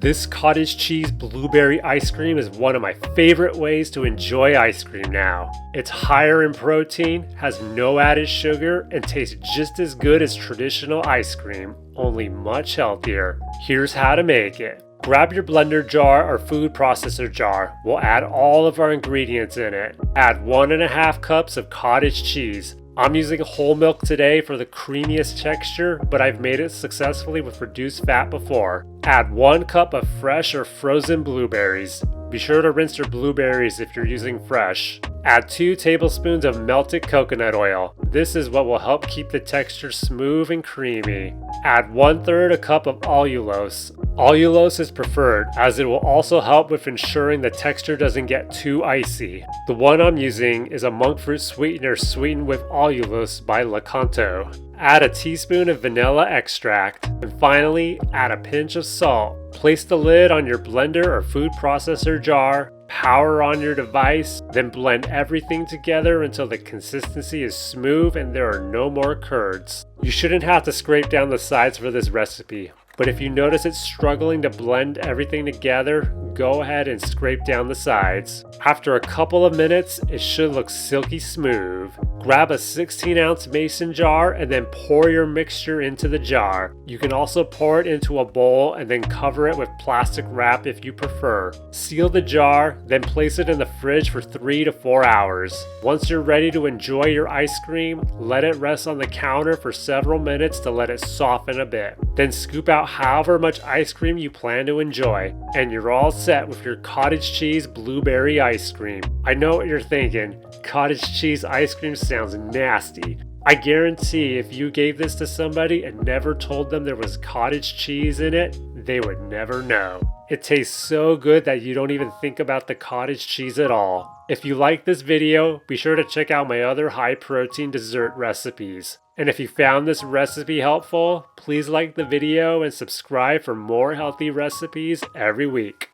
This cottage cheese blueberry ice cream is one of my favorite ways to enjoy ice cream now. It's higher in protein, has no added sugar, and tastes just as good as traditional ice cream, only much healthier. Here's how to make it. Grab your blender jar or food processor jar. We'll add all of our ingredients in it. Add 1.5 cups of cottage cheese. I'm using whole milk today for the creamiest texture, but I've made it successfully with reduced fat before. Add 1 cup of fresh or frozen blueberries. Be sure to rinse your blueberries if you're using fresh. Add 2 tablespoons of melted coconut oil. This is what will help keep the texture smooth and creamy. Add 1/3 a cup of allulose. Allulose is preferred as it will also help with ensuring the texture doesn't get too icy. The one I'm using is a monk fruit sweetener sweetened with allulose by Lakanto. Add a teaspoon of vanilla extract. And finally, add a pinch of salt. Place the lid on your blender or food processor jar. Power on your device, then blend everything together until the consistency is smooth and there are no more curds. You shouldn't have to scrape down the sides for this recipe, but if you notice it's struggling to blend everything together, go ahead and scrape down the sides. After a couple of minutes, it should look silky smooth. Grab a 16-ounce mason jar and then pour your mixture into the jar. You can also pour it into a bowl and then cover it with plastic wrap if you prefer. Seal the jar, then place it in the fridge for 3 to 4 hours. Once you're ready to enjoy your ice cream, let it rest on the counter for several minutes to let it soften a bit. Then scoop out however much ice cream you plan to enjoy, and you're all set with your cottage cheese blueberry ice cream. I know what you're thinking, cottage cheese ice cream sounds nasty. I guarantee if you gave this to somebody and never told them there was cottage cheese in it, they would never know. It tastes so good that you don't even think about the cottage cheese at all. If you like this video, be sure to check out my other high protein dessert recipes. And if you found this recipe helpful, please like the video and subscribe for more healthy recipes every week.